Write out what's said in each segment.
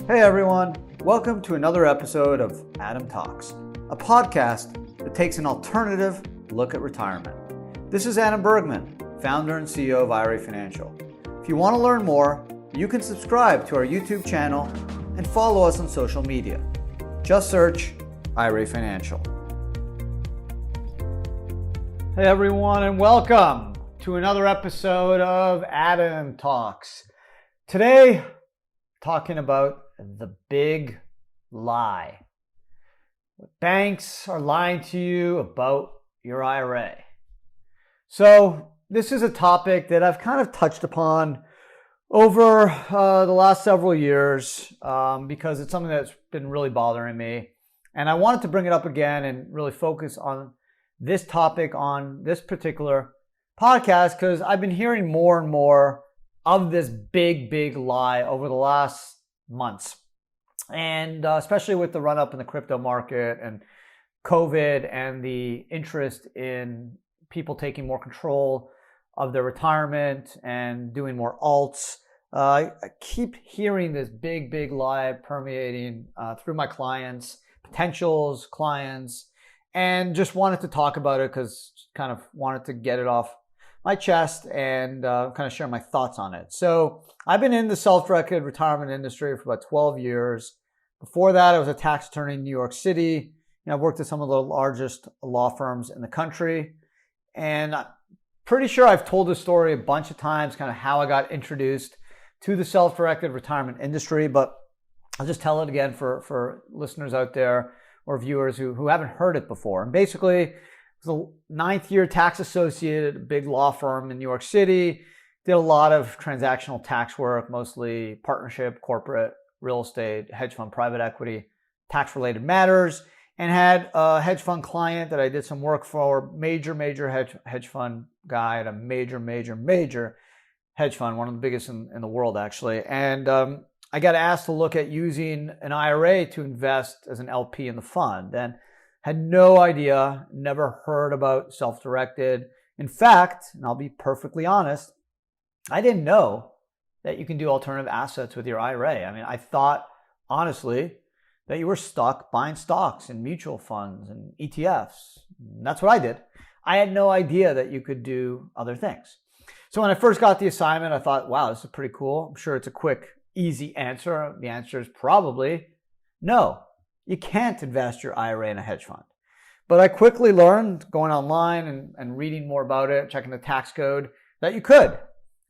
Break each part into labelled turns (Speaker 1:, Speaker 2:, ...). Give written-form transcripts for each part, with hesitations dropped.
Speaker 1: Hey everyone, welcome to another episode of Adam Talks, a podcast that takes an alternative look at retirement. This is Adam Bergman, founder and CEO of IRA Financial. If you want to learn more, you can subscribe to our YouTube channel and follow us on social media. Just search IRA Financial. Hey everyone, and welcome to another episode of Adam Talks. Today, talking about the big lie. Banks are lying to you about your IRA. So this is a topic that I've kind of touched upon over the last several years because it's something that's been really bothering me. And I wanted to bring it up again and really focus on this topic on this particular podcast because I've been hearing more and more of this big lie over the last months. And especially with the run up in the crypto market and COVID and the interest in people taking more control of their retirement and doing more alts. I keep hearing this big lie permeating through my clients, potentials, clients, and just wanted to talk about it because kind of wanted to get it off my chest and kind of share my thoughts on it. So I've been in the self-directed retirement industry for about 12 years. Before that, I was a tax attorney in New York City. I've worked at some of the largest law firms in the country. And I'm pretty sure I've told this story a bunch of times, kind of how I got introduced to the self-directed retirement industry. But I'll just tell it again for listeners out there or viewers who haven't heard it before. And basically, I was a ninth year tax associate at a big law firm in New York City. Did a lot of transactional tax work, mostly partnership, corporate, real estate, hedge fund, private equity, tax-related matters, and had a hedge fund client that I did some work for, major hedge fund guy at a major hedge fund, one of the biggest in the world, actually. And I got asked to look at using an IRA to invest as an LP in the fund. And had no idea, never heard about self-directed. In fact, and I'll be perfectly honest, I didn't know that you can do alternative assets with your IRA. I mean, I thought, honestly, that you were stuck buying stocks and mutual funds and ETFs. That's what I did. I had no idea that you could do other things. So when I first got the assignment, I thought, wow, this is pretty cool. I'm sure it's a quick, easy answer. The answer is probably no. You can't invest your IRA in a hedge fund. But I quickly learned, going online and reading more about it, checking the tax code, that you could.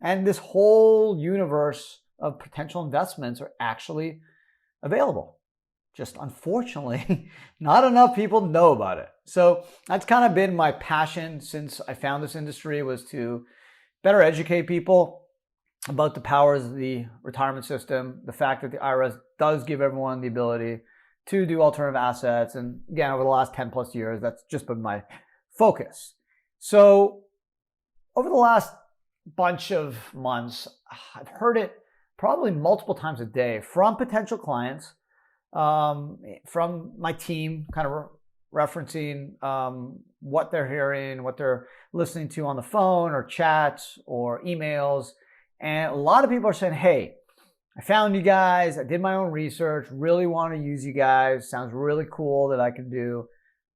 Speaker 1: And this whole universe of potential investments are actually available. Just unfortunately, not enough people know about it. So that's kind of been my passion since I found this industry, was to better educate people about the powers of the retirement system, the fact that the IRS does give everyone the ability to do alternative assets. And again, over the last 10 plus years, that's just been my focus. So over the last bunch of months, I've heard it probably multiple times a day from potential clients, from my team, kind of referencing what they're hearing, what they're listening to on the phone or chats or emails. And a lot of people are saying, hey, I found you guys, I did my own research, really want to use you guys. Sounds really cool that I can do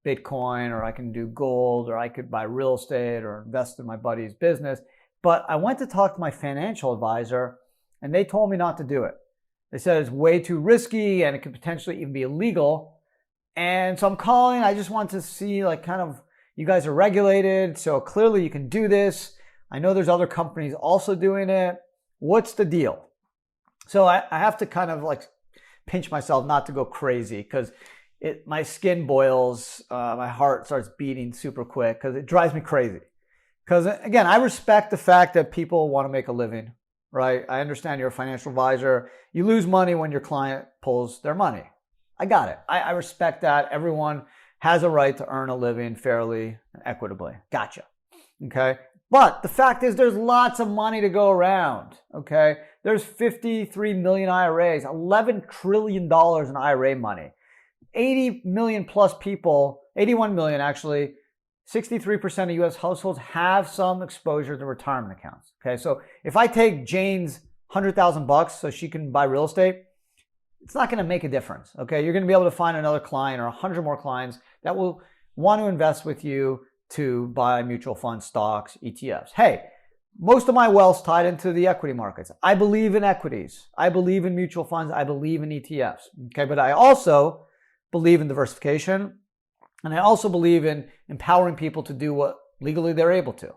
Speaker 1: Bitcoin, or I can do gold, or I could buy real estate or invest in my buddy's business. But I went to talk to my financial advisor and they told me not to do it. They said it's way too risky and it could potentially even be illegal. And so I'm calling, I just want to see, like, kind of, you guys are regulated, so clearly you can do this. I know there's other companies also doing it. What's the deal? So I have to kind of like pinch myself not to go crazy because my skin boils, my heart starts beating super quick because it drives me crazy. Because again, I respect the fact that people want to make a living, right? I understand you're a financial advisor. You lose money when your client pulls their money. I got it. I respect that. Everyone has a right to earn a living fairly and equitably. Gotcha. Okay. But the fact is there's lots of money to go around. Okay. There's 53 million IRAs, $11 trillion in IRA money, 80 million plus people, 81 million actually, 63% of US households have some exposure to retirement accounts. Okay, so if I take Jane's $100,000 so she can buy real estate, it's not going to make a difference. Okay, you're going to be able to find another client or 100 more clients that will want to invest with you to buy mutual funds, stocks, ETFs. Hey, most of my wealth's tied into the equity markets. I believe in equities. I believe in mutual funds. I believe in ETFs. Okay, but I also believe in diversification, and I also believe in empowering people to do what legally they're able to.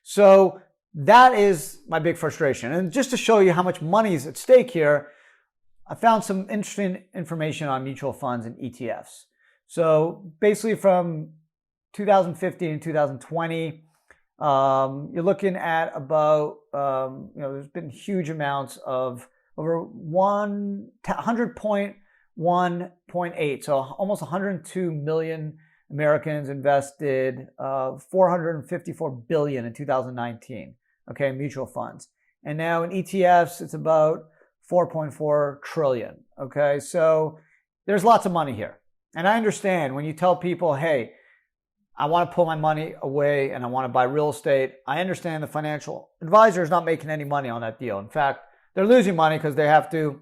Speaker 1: So that is my big frustration. And just to show you how much money is at stake here, I found some interesting information on mutual funds and ETFs. So basically from 2015 and 2020, you're looking at about, there's been huge amounts of over 100.1.8, so almost 102 million Americans invested 454 billion in 2019, okay, in mutual funds. And now in ETFs, it's about 4.4 trillion, okay? So there's lots of money here. And I understand when you tell people, hey, I want to pull my money away and I want to buy real estate, I understand the financial advisor is not making any money on that deal. In fact, they're losing money because they have to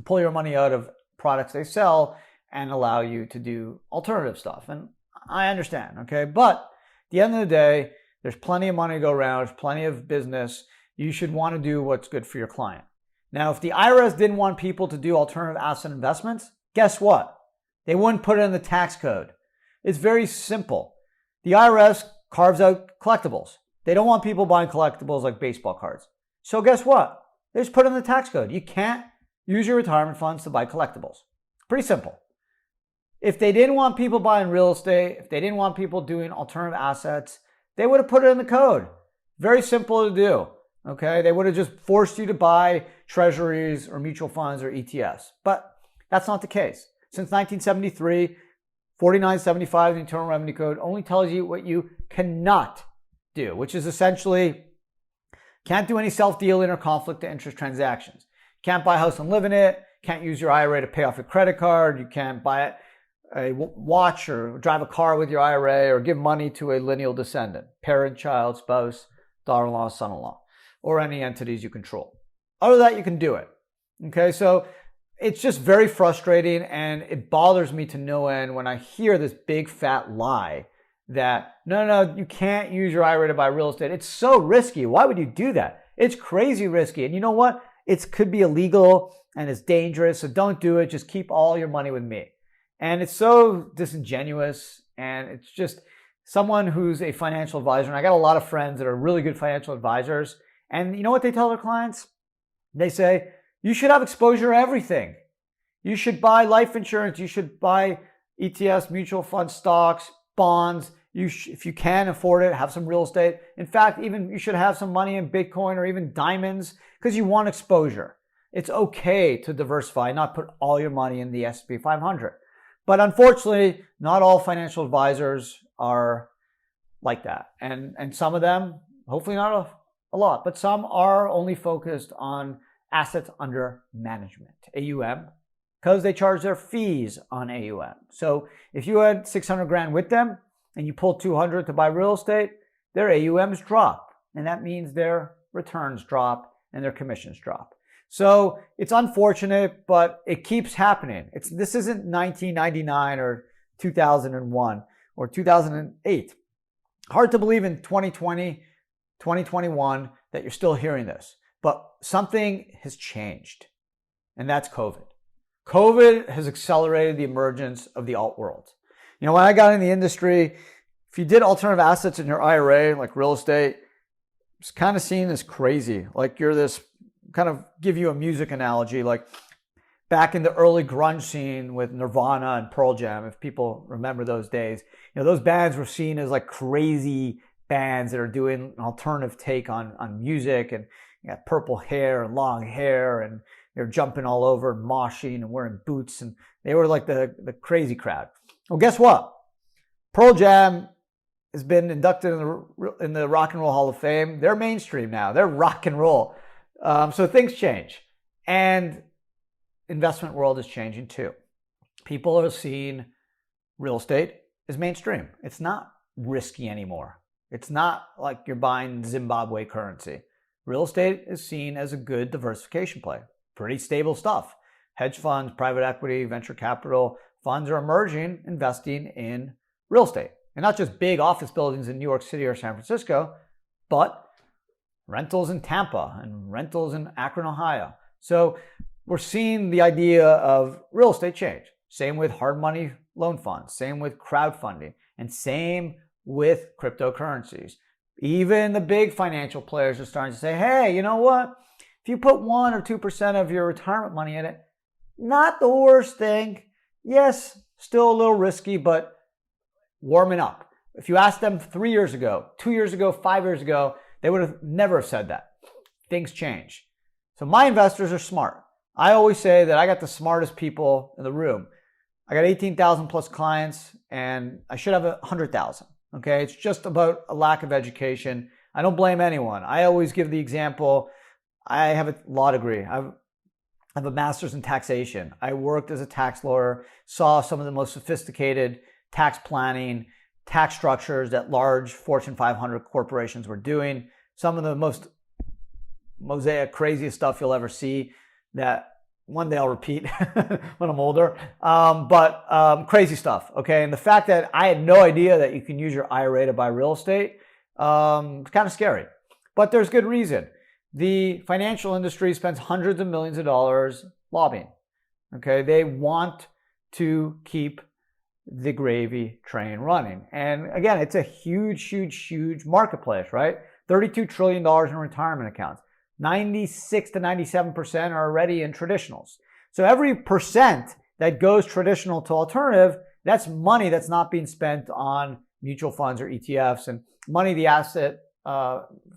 Speaker 1: pull your money out of products they sell and allow you to do alternative stuff. And I understand, okay? But at the end of the day, there's plenty of money to go around, there's plenty of business. You should want to do what's good for your client. Now, if the IRS didn't want people to do alternative asset investments, guess what? They wouldn't put it in the tax code. It's very simple. The IRS carves out collectibles. They don't want people buying collectibles like baseball cards. So guess what? They just put it in the tax code. You can't use your retirement funds to buy collectibles. Pretty simple. If they didn't want people buying real estate, if they didn't want people doing alternative assets, they would have put it in the code. Very simple to do. Okay, they would have just forced you to buy treasuries or mutual funds or ETFs. But that's not the case. Since 1973, 4975 of the Internal Revenue Code only tells you what you cannot do, which is essentially can't do any self-dealing or conflict of interest transactions. Can't buy a house and live in it. Can't use your IRA to pay off your credit card. You can't buy a watch or drive a car with your IRA or give money to a lineal descendant, parent, child, spouse, daughter-in-law, son-in-law, or any entities you control. Other than that, you can do it. Okay, so it's just very frustrating, and it bothers me to no end when I hear this big fat lie that, no, you can't use your IRA to buy real estate. It's so risky. Why would you do that? It's crazy risky. And you know what? It could be illegal and it's dangerous, so don't do it. Just keep all your money with me. And it's so disingenuous, and it's just someone who's a financial advisor. And I got a lot of friends that are really good financial advisors. And you know what they tell their clients? They say, you should have exposure to everything. You should buy life insurance. You should buy ETFs, mutual funds, stocks, bonds. If you can afford it, have some real estate. In fact, even you should have some money in Bitcoin or even diamonds because you want exposure. It's okay to diversify, not put all your money in the S&P 500. But unfortunately, not all financial advisors are like that. And some of them, hopefully not a lot, but some are only focused on assets under management, AUM, because they charge their fees on AUM. So if you had 600 grand with them and you pulled 200 to buy real estate, their AUMs drop. And that means their returns drop and their commissions drop. So it's unfortunate, but it keeps happening. This isn't 1999 or 2001 or 2008. Hard to believe in 2020, 2021 that you're still hearing this. But something has changed, and that's COVID. COVID has accelerated the emergence of the alt world. You know, when I got in the industry, if you did alternative assets in your IRA, like real estate, it's kind of seen as crazy. Like you're this, kind of give you a music analogy, like back in the early grunge scene with Nirvana and Pearl Jam, if people remember those days, you know, those bands were seen as like crazy bands that are doing an alternative take on music, and you got purple hair and long hair, and they're jumping all over and moshing and wearing boots, and they were like the crazy crowd. Well, guess what? Pearl Jam has been inducted in the Rock and Roll Hall of Fame. They're mainstream now. They're rock and roll. So things change, and investment world is changing too. People are seeing real estate as mainstream. It's not risky anymore. It's not like you're buying Zimbabwe currency. Real estate is seen as a good diversification play. Pretty stable stuff. hedge funds, private equity, venture capital funds are emerging, investing in real estate. And not just big office buildings in New York City or San Francisco, but rentals in Tampa and rentals in Akron, Ohio. So we're seeing the idea of real estate change. Same with hard money loan funds, same with crowdfunding, and same with cryptocurrencies. Even the big financial players are starting to say, hey, you know what? If you put 1 or 2% of your retirement money in it, not the worst thing. Yes, still a little risky, but warming up. If you asked them 3 years ago, 2 years ago, 5 years ago, they would have never said that. Things change. So my investors are smart. I always say that I got the smartest people in the room. I got 18,000 plus clients and I should have 100,000. Okay. It's just about a lack of education. I don't blame anyone. I always give the example. I have a law degree. I have a master's in taxation. I worked as a tax lawyer, saw some of the most sophisticated tax planning, tax structures that large Fortune 500 corporations were doing. Some of the most mosaic, craziest stuff you'll ever see that one day I'll repeat when I'm older. Crazy stuff, okay? And the fact that I had no idea that you can use your IRA to buy real estate, it's kind of scary. But there's good reason. The financial industry spends hundreds of millions of dollars lobbying, okay? They want to keep the gravy train running. And again, it's a huge, huge, huge marketplace, right? $32 trillion in retirement accounts. 96 to 97% are already in traditionals. So every percent that goes traditional to alternative, that's money that's not being spent on mutual funds or ETFs, and money the asset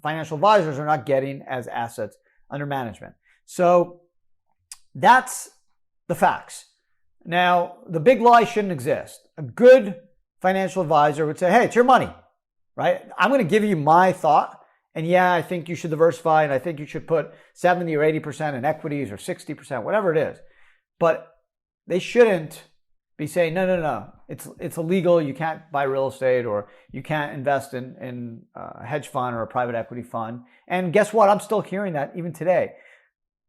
Speaker 1: financial advisors are not getting as assets under management. So that's the facts. Now, the big lie shouldn't exist. A good financial advisor would say, hey, it's your money, right? I'm going to give you my thought. And yeah, I think you should diversify, and I think you should put 70 or 80% in equities or 60%, whatever it is. But they shouldn't be saying, no, it's illegal. You can't buy real estate, or you can't invest in a hedge fund or a private equity fund. And guess what? I'm still hearing that even today.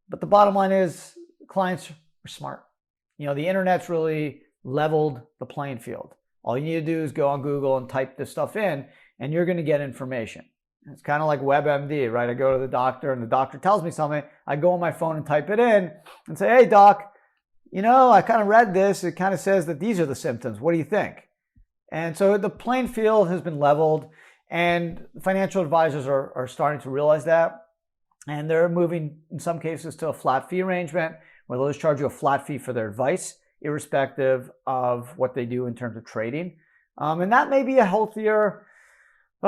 Speaker 1: But the bottom line is clients are smart. You know, the internet's really leveled the playing field. All you need to do is go on Google and type this stuff in, and you're going to get information. It's kind of like WebMD, right? I go to the doctor and the doctor tells me something. I go on my phone and type it in and say, hey, doc, you know, I kind of read this. It kind of says that these are the symptoms. What do you think? And so the playing field has been leveled, and financial advisors are starting to realize that. And they're moving, in some cases, to a flat fee arrangement where they'll just charge you a flat fee for their advice, irrespective of what they do in terms of trading. And that may be a healthier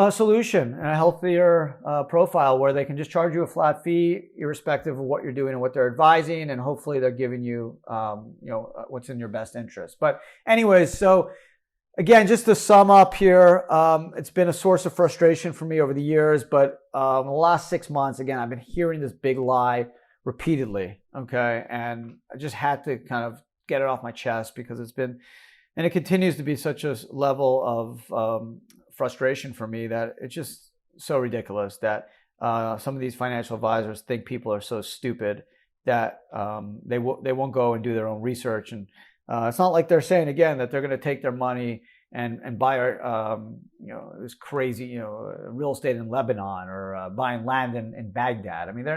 Speaker 1: solution and a healthier profile where they can just charge you a flat fee irrespective of what you're doing and what they're advising, and hopefully they're giving you what's in your best interest. But anyways, so again, just to sum up here, it's been a source of frustration for me over the years, but in the last 6 months, again, I've been hearing this big lie repeatedly, okay? And I just had to kind of get it off my chest because it's been, and it continues to be such a level of frustration for me that it's just so ridiculous that some of these financial advisors think people are so stupid that they won't go and do their own research. And it's not like they're saying, again, that they're going to take their money and buy this crazy real estate in Lebanon or buying land in Baghdad. I mean,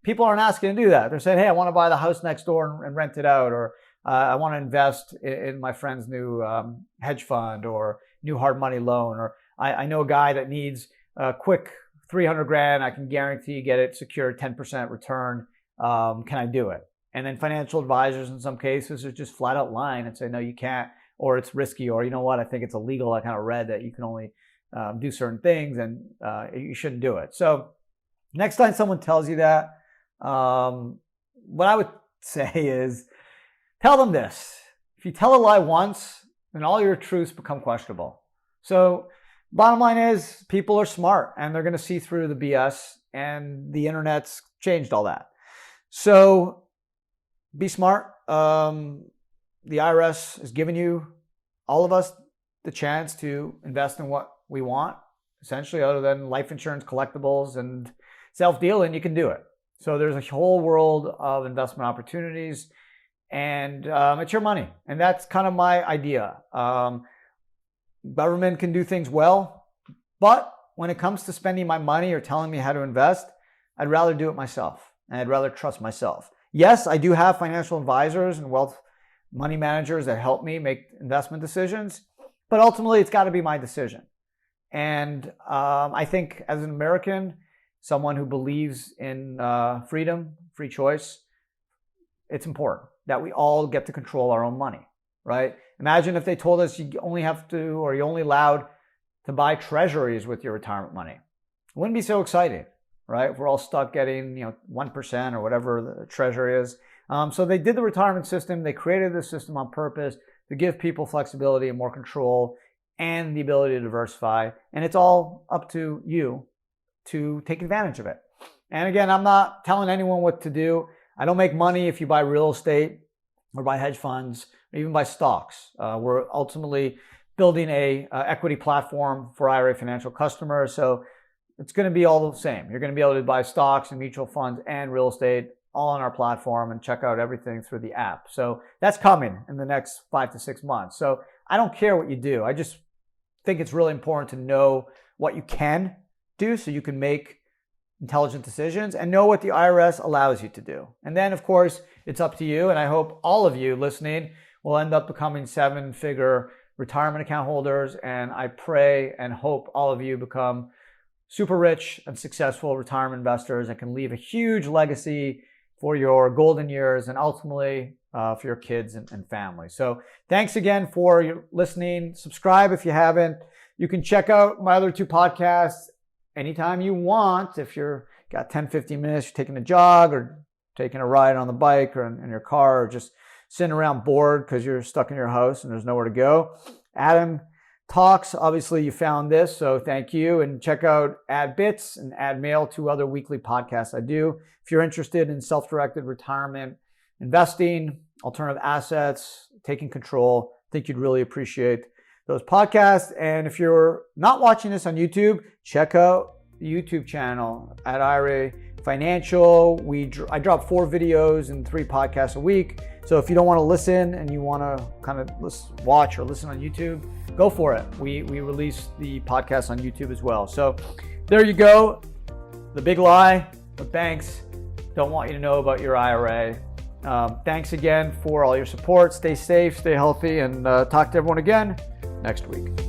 Speaker 1: people aren't asking to do that. They're saying, hey, I want to buy the house next door and rent it out, or I want to invest in my friend's new hedge fund or new hard money loan, or I know a guy that needs a quick 300 grand. I can guarantee get it secured 10% return. Can I do it? And then financial advisors in some cases are just flat out lying and say, no, you can't, or it's risky, or you know what, I think it's illegal. I kind of read that you can only do certain things and you shouldn't do it. So next time someone tells you that, what I would say is tell them this. If you tell a lie once, then all your truths become questionable. So bottom line is people are smart and they're going to see through the BS, and the internet's changed all that. So be smart. The IRS is giving you, all of us, the chance to invest in what we want, essentially, other than life insurance, collectibles, and self-dealing. You can do it. So there's a whole world of investment opportunities. and it's your money. And that's kind of my idea. Government can do things well, but when it comes to spending my money or telling me how to invest, I'd rather do it myself, and I'd rather trust myself. Yes, I do have financial advisors and wealth money managers that help me make investment decisions, but ultimately it's got to be my decision. And I think as an American, someone who believes in freedom, free choice, it's important that we all get to control our own money, right? Imagine if they told us you only have to, or you're only allowed to buy treasuries with your retirement money. It wouldn't be so exciting, right? If we're all stuck getting 1% or whatever the treasury is. So they did the retirement system. They created this system on purpose to give people flexibility and more control and the ability to diversify. And it's all up to you to take advantage of it. And again, I'm not telling anyone what to do. I don't make money if you buy real estate or buy hedge funds or even buy stocks. We're ultimately building a equity platform for IRA Financial customers. So it's going to be all the same. You're going to be able to buy stocks and mutual funds and real estate all on our platform and check out everything through the app. So that's coming in the next 5 to 6 months. So I don't care what you do. I just think it's really important to know what you can do so you can make intelligent decisions and know what the IRS allows you to do. And then, of course, it's up to you. And I hope all of you listening will end up becoming 7-figure retirement account holders. And I pray and hope all of you become super rich and successful retirement investors and can leave a huge legacy for your golden years and ultimately for your kids and family. So thanks again for your listening. Subscribe if you haven't. You can check out my other 2 podcasts anytime you want. If you're got 10, 15 minutes, you're taking a jog or taking a ride on the bike or in your car or just sitting around bored because you're stuck in your house and there's nowhere to go. Adam Talks, obviously you found this, so thank you. And check out Ad Bits and Ad Mail, 2 other weekly podcasts I do. If you're interested in self-directed retirement, investing, alternative assets, taking control, I think you'd really appreciate those podcasts. And if you're not watching this on YouTube, check out the YouTube channel at IRA Financial. I drop 4 videos and 3 podcasts a week. So if you don't want to listen and you want to kind of watch or listen on YouTube, go for it. We release the podcast on YouTube as well. So there you go. The big lie, what banks don't want you to know about your IRA. Thanks again for all your support. Stay safe, stay healthy, and talk to everyone again next week.